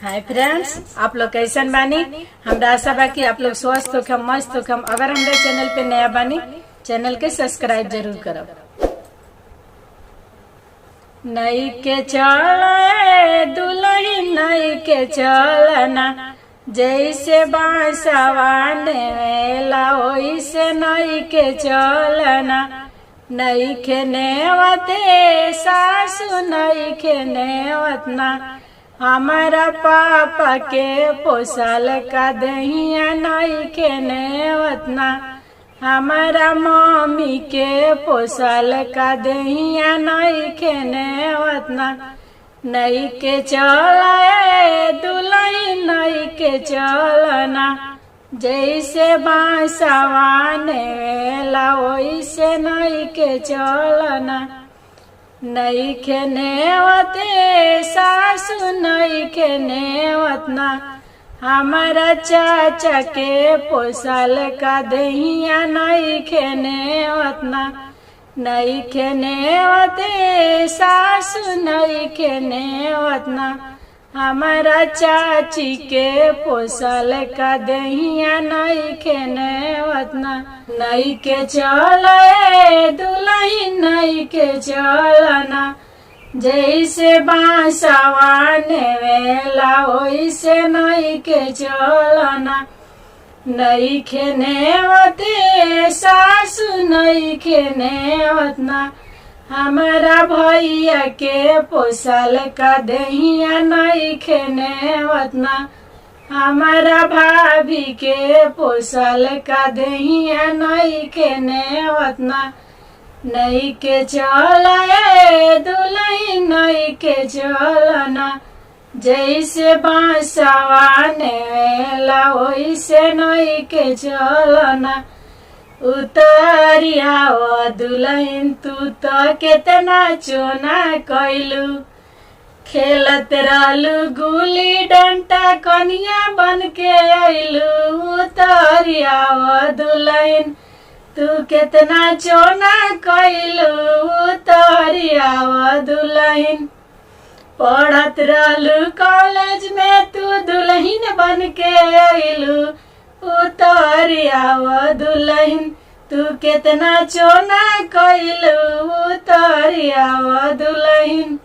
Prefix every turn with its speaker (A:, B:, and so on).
A: Hi friends, आप लोग कैसन बानी। हमरा आशा बा कि आप लोग स्वस्थ होखम, मस्त होखम। अगर हमारे चैनल पे नया बानी, चैनल के सब्सक्राइब जरूर करब। नई के चले दुल्हन नई के चलना, जैसे बांसवा नेला वैसे नई के चलना। नई के नेवते सासु नई के नेवतना, हमारा पापा के पोसल का दहिया नई के नेवतना। हमारा मम्मी के पोसल का दहिया नई के नेवतना। नई के चले दुल्हन नई के चलना, जैसे बांसवा नेला वैसे नई के चलना। नई के नेवते सासु नई के नेवतना, हमारा चाचा के पोसल का दहिया नई के नेवतना। नई के नेवते सासु नई के नेवतना, हमारा चाची के पोसल का दहिया नई के नेवतना। नई के चले दुल्हन नई के चलना, जैसे बांसवा नेला वैसे नई के चलना। नई के नेवते सासु नई के नेवतना, हमारा भैया के पोसल का दहिया नई के नेवतना। हमारा भाभी के पोसल का दहिया नई के नेवतना। नई के चले दुल्हन नई के चलना, जैसे बांसवा नेला वैसे नई के चलना। उतरिया दुल्हन तू तो केतना चोना कैलू, खेलत रहलू गुली डंटा कनिया बन के अइलू। उतरिया दुल्हन तू केतना चोना कैलू, उतरिया दुल्हन पढ़त रहलू कॉलेज में तू दुल्हन बन के अइलू। उतरिया दुल्हन तू केतना चोना कैलू, उतरिया दुल्हन।